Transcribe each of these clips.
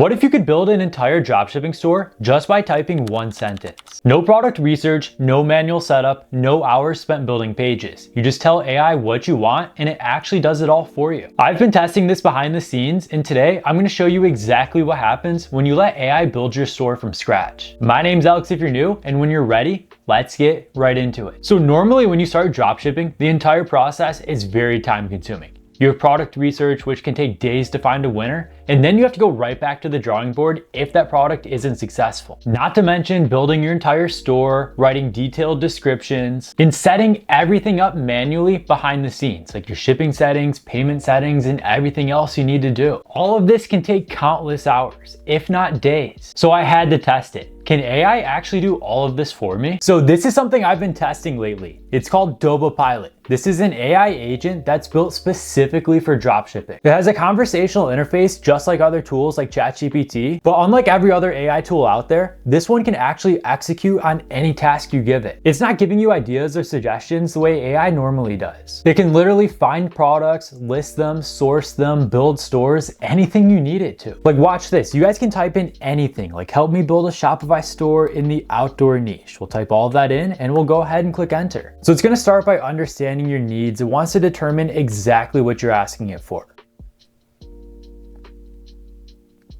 What if you could build an entire dropshipping store just by typing one sentence? No product research, no manual setup, no hours spent building pages. You just tell AI what you want and it actually does it all for you. I've been testing this behind the scenes, and today I'm going to show you exactly what happens when you let AI build your store from scratch. My name's Alex if you're new, and when you're ready, let's get right into it. So normally when you start dropshipping, the entire process is very time consuming. You have product research, which can take days to find a winner, and then you have to go right back to the drawing board if that product isn't successful. Not to mention building your entire store, writing detailed descriptions, and setting everything up manually behind the scenes, like your shipping settings, payment settings, and everything else you need to do. All of this can take countless hours, if not days. So I had to test it. Can AI actually do all of this for me? So this is something I've been testing lately. It's called Doba Pilot. This is an AI agent that's built specifically for dropshipping. It has a conversational interface just like other tools like ChatGPT, but unlike every other AI tool out there, this one can actually execute on any task you give it. It's not giving you ideas or suggestions the way AI normally does. It can literally find products, list them, source them, build stores, anything you need it to. Like watch this, you guys can type in anything, like help me build a Shopify store in the outdoor niche. We'll type all of that in and we'll go ahead and click enter. So it's gonna start by understanding your needs. It wants to determine exactly what you're asking it for.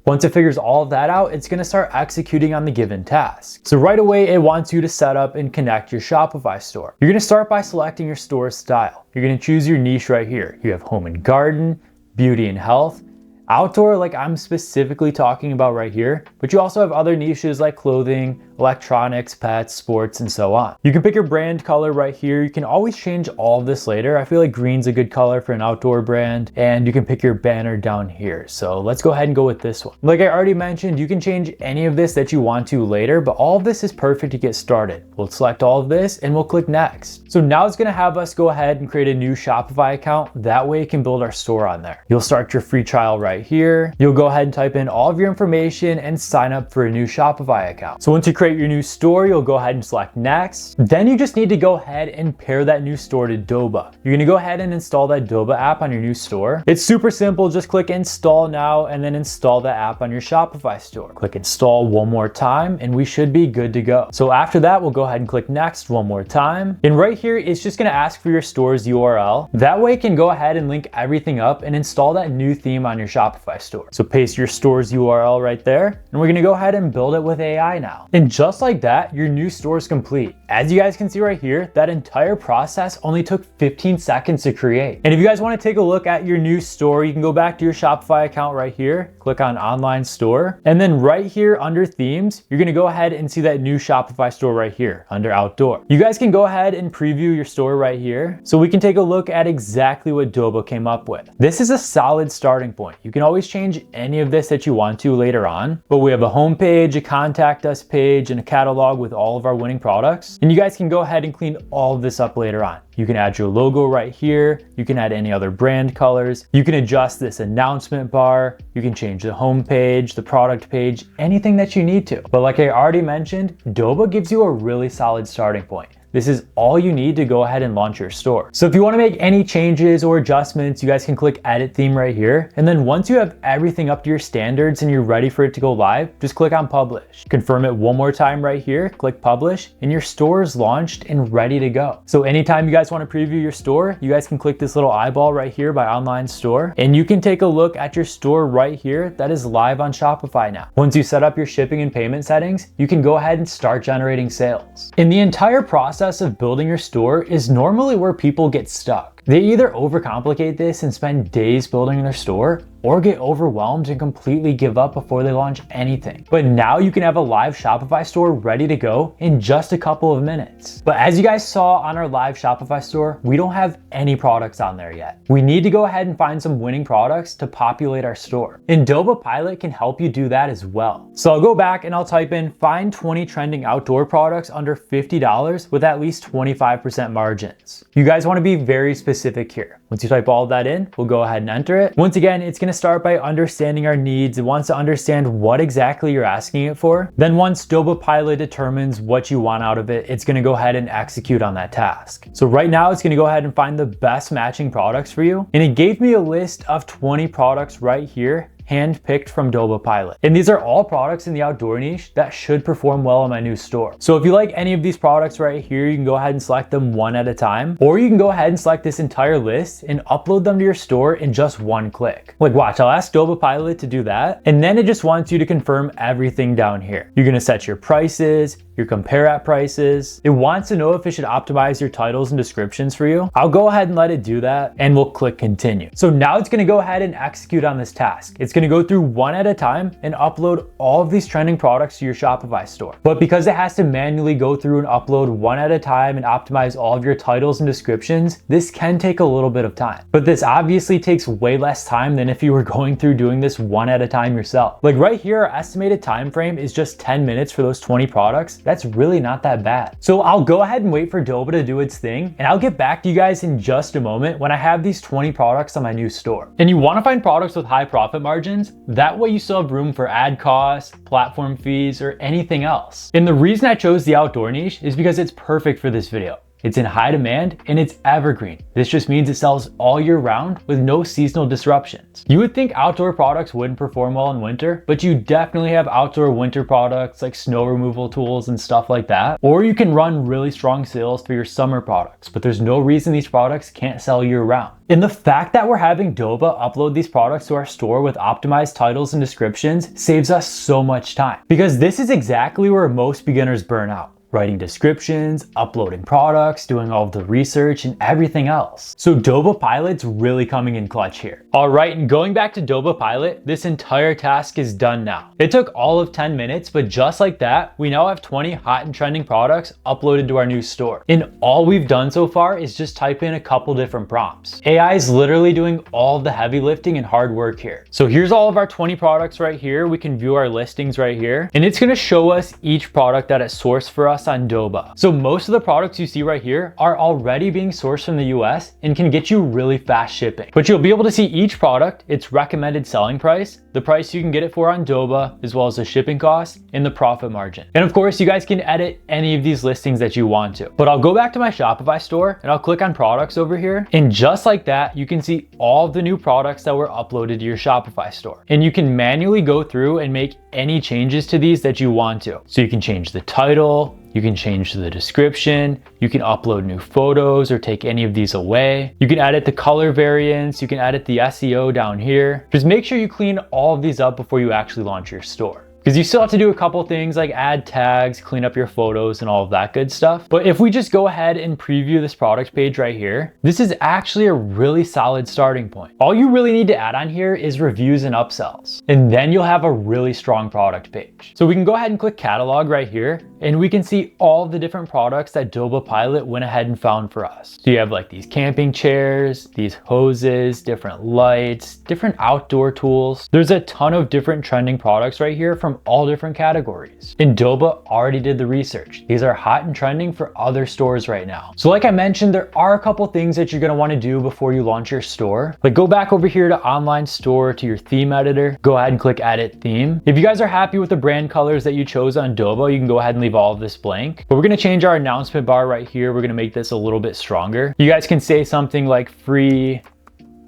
Once it figures all of that out, it's gonna start executing on the given task. So right away, it wants you to set up and connect your Shopify store. You're gonna start by selecting your store style. You're gonna choose your niche right here. You have home and garden, beauty and health, outdoor, like I'm specifically talking about right here, but you also have other niches like clothing, electronics, pets, sports, and so on. You can pick your brand color right here. You can always change all of this later. I feel like green's a good color for an outdoor brand, and you can pick your banner down here. So let's go ahead and go with this one. Like I already mentioned, you can change any of this that you want to later, but all of this is perfect to get started. We'll select all of this and we'll click next. So now it's gonna have us go ahead and create a new Shopify account. That way it can build our store on there. You'll start your free trial right here. You'll go ahead and type in all of your information and sign up for a new Shopify account. So once you create your new store, you'll go ahead and select next. Then you just need to go ahead and pair that new store to Doba. You're gonna go ahead and install that Doba app on your new store. It's super simple. Just click install now and then install the app on your Shopify store. Click install one more time and we should be good to go. So after that, we'll go ahead and click next one more time. And right here, it's just gonna ask for your store's URL. That way it can go ahead and link everything up and install that new theme on your Shopify store. So paste your store's URL right there, and we're gonna go ahead and build it with AI now. And just like that, your new store is complete. As you guys can see right here, that entire process only took 15 seconds to create. And if you guys wanna take a look at your new store, you can go back to your Shopify account right here, click on online store, and then right here under themes, you're gonna go ahead and see that new Shopify store right here under outdoor. You guys can go ahead and preview your store right here, so we can take a look at exactly what Doba came up with. This is a solid starting point. You can always change any of this that you want to later on, but we have a home page, a contact us page, and a catalog with all of our winning products. And you guys can go ahead and clean all of this up later on. You can add your logo right here. You can add any other brand colors. You can adjust this announcement bar. You can change the home page, the product page, anything that you need to. But like I already mentioned, Doba gives you a really solid starting point. This is all you need to go ahead and launch your store. So if you want to make any changes or adjustments, you guys can click edit theme right here. And then once you have everything up to your standards and you're ready for it to go live, just click on publish. Confirm it one more time right here, click publish, and your store is launched and ready to go. So anytime you guys want to preview your store, you guys can click this little eyeball right here by online store, and you can take a look at your store right here that is live on Shopify now. Once you set up your shipping and payment settings, you can go ahead and start generating sales. In the entire process of building your store is normally where people get stuck. They either overcomplicate this and spend days building their store, or get overwhelmed and completely give up before they launch anything. But now you can have a live Shopify store ready to go in just a couple of minutes. But as you guys saw on our live Shopify store, we don't have any products on there yet. We need to go ahead and find some winning products to populate our store. And Doba Pilot can help you do that as well. So I'll go back and I'll type in find 20 trending outdoor products under $50 with at least 25% margins. You guys want to be very specific here. Once you type all of that in, we'll go ahead and enter it. Once again, it's gonna start by understanding our needs. It wants to understand what exactly you're asking it for. Then once Doba Pilot determines what you want out of it, it's gonna go ahead and execute on that task. So right now, it's gonna go ahead and find the best matching products for you. And it gave me a list of 20 products right here, handpicked from Doba Pilot. And these are all products in the outdoor niche that should perform well in my new store. So if you like any of these products right here, you can go ahead and select them one at a time, or you can go ahead and select this entire list and upload them to your store in just one click. Like watch, I'll ask Doba Pilot to do that, and then it just wants you to confirm everything down here. You're gonna set your prices, your compare at prices. It wants to know if it should optimize your titles and descriptions for you. I'll go ahead and let it do that, and we'll click continue. So now it's gonna go ahead and execute on this task. It's gonna go through one at a time and upload all of these trending products to your Shopify store. But because it has to manually go through and upload one at a time and optimize all of your titles and descriptions, this can take a little bit of time. But this obviously takes way less time than if you were going through doing this one at a time yourself. Like right here, our estimated time frame is just 10 minutes for those 20 products. That's really not that bad. So I'll go ahead and wait for Doba to do its thing, and I'll get back to you guys in just a moment when I have these 20 products on my new store. And you want to find products with high profit margins, that way you still have room for ad costs, platform fees, or anything else. And the reason I chose the outdoor niche is because it's perfect for this video. It's in high demand and it's evergreen. This just means it sells all year round with no seasonal disruptions. You would think outdoor products wouldn't perform well in winter, but you definitely have outdoor winter products like snow removal tools and stuff like that. Or you can run really strong sales for your summer products, but there's no reason these products can't sell year round. And the fact that we're having Doba upload these products to our store with optimized titles and descriptions saves us so much time, because this is exactly where most beginners burn out. Writing descriptions, uploading products, doing all of the research and everything else. So Doba Pilot's really coming in clutch here. All right, and going back to Doba Pilot, this entire task is done now. It took all of 10 minutes, but just like that, we now have 20 hot and trending products uploaded to our new store. And all we've done so far is just type in a couple different prompts. AI is literally doing all the heavy lifting and hard work here. So here's all of our 20 products right here. We can view our listings right here, and it's gonna show us each product that it's sourced for us on Doba. So most of the products you see right here are already being sourced from the US and can get you really fast shipping. But you'll be able to see each product, its recommended selling price, the price you can get it for on Doba, as well as the shipping cost and the profit margin. And of course, you guys can edit any of these listings that you want to. But I'll go back to my Shopify store and I'll click on products over here. And just like that, you can see all of the new products that were uploaded to your Shopify store. And you can manually go through and make any changes to these that you want to. So you can change the title, you can change the description, you can upload new photos or take any of these away. You can edit the color variants, you can edit the SEO down here. Just make sure you clean all of these up before you actually launch your store, because you still have to do a couple things like add tags, clean up your photos and all of that good stuff. But if we just go ahead and preview this product page right here, this is actually a really solid starting point. All you really need to add on here is reviews and upsells, and then you'll have a really strong product page. So we can go ahead and click catalog right here, and we can see all the different products that Doba Pilot went ahead and found for us. So you have like these camping chairs, these hoses, different lights, different outdoor tools. There's a ton of different trending products right here from all different categories. And Doba already did the research. These are hot and trending for other stores right now. So like I mentioned, there are a couple things that you're gonna wanna do before you launch your store. Like go back over here to online store, to your theme editor, go ahead and click edit theme. If you guys are happy with the brand colors that you chose on Doba, you can go ahead and leave all of this blank. But we're gonna change our announcement bar right here. We're gonna make this a little bit stronger. You guys can say something like free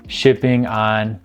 shipping on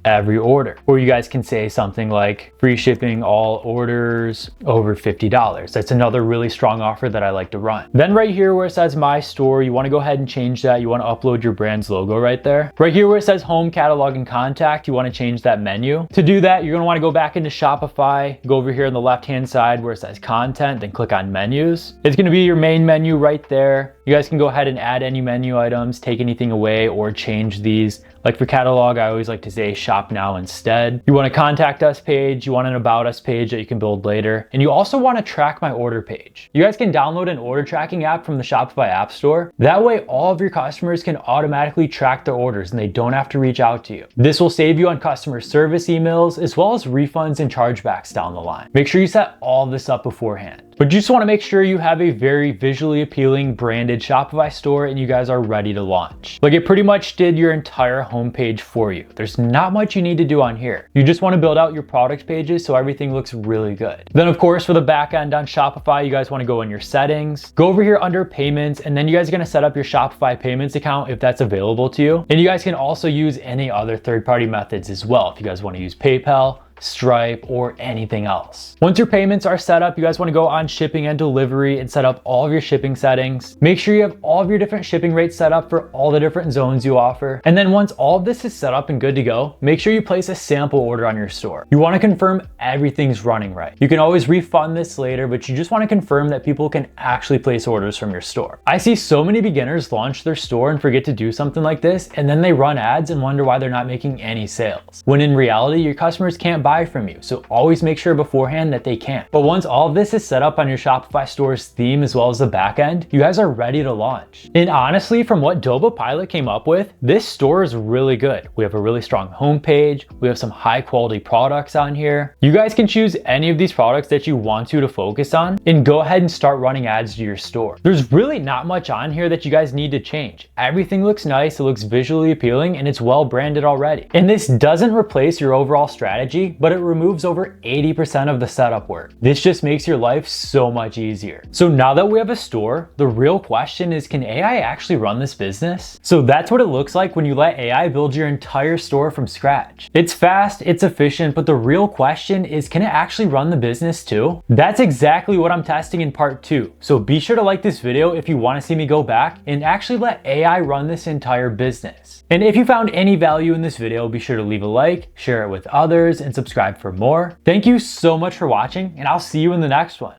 every order. Or you guys can say something like free shipping all orders over $50. That's another really strong offer that I like to run. Then right here where it says my store, you want to go ahead and change that. You want to upload your brand's logo right there. Right here where it says home, catalog, and contact, you want to change that menu. To do that, you're going to want to go back into Shopify, go over here on the left-hand side where it says content, then click on menus. It's going to be your main menu right there. You guys can go ahead and add any menu items, take anything away, or change these. Like for catalog, I always like to say shop now instead. You want a contact us page, you want an about us page that you can build later. And you also want to track my order page. You guys can download an order tracking app from the Shopify App Store. That way all of your customers can automatically track their orders and they don't have to reach out to you. This will save you on customer service emails as well as refunds and chargebacks down the line. Make sure you set all this up beforehand. But you just want to make sure you have a very visually appealing branded Shopify store and you guys are ready to launch. Like, it pretty much did your entire homepage for you. There's not much you need to do on here. You just want to build out your product pages so everything looks really good. Then of course, for the back end on Shopify, you guys want to go in your settings, go over here under payments, and then you guys are going to set up your Shopify payments account if that's available to you. And you guys can also use any other third-party methods as well if you guys want to use PayPal, Stripe, or anything else. Once your payments are set up, you guys want to go on shipping and delivery and set up all of your shipping settings. Make sure you have all of your different shipping rates set up for all the different zones you offer. And then once all of this is set up and good to go, make sure you place a sample order on your store. You want to confirm everything's running right. You can always refund this later, but you just want to confirm that people can actually place orders from your store. I see so many beginners launch their store and forget to do something like this, and then they run ads and wonder why they're not making any sales. When in reality, your customers can't buy from you. So always make sure beforehand that they can. But once all of this is set up on your Shopify store's theme as well as the back end, you guys are ready to launch. And honestly, from what Doba Pilot came up with, this store is really good. We have a really strong homepage. We have some high quality products on here. You guys can choose any of these products that you want to focus on and go ahead and start running ads to your store. There's really not much on here that you guys need to change. Everything looks nice, it looks visually appealing, and it's well branded already. And this doesn't replace your overall strategy, but it removes over 80% of the setup work. This just makes your life so much easier. So now that we have a store, the real question is, can AI actually run this business? So that's what it looks like when you let AI build your entire store from scratch. It's fast, it's efficient, but the real question is, can it actually run the business too? That's exactly what I'm testing in part 2. So be sure to like this video if you want to see me go back and actually let AI run this entire business. And if you found any value in this video, be sure to leave a like, share it with others, and subscribe for more. Thank you so much for watching, and I'll see you in the next one.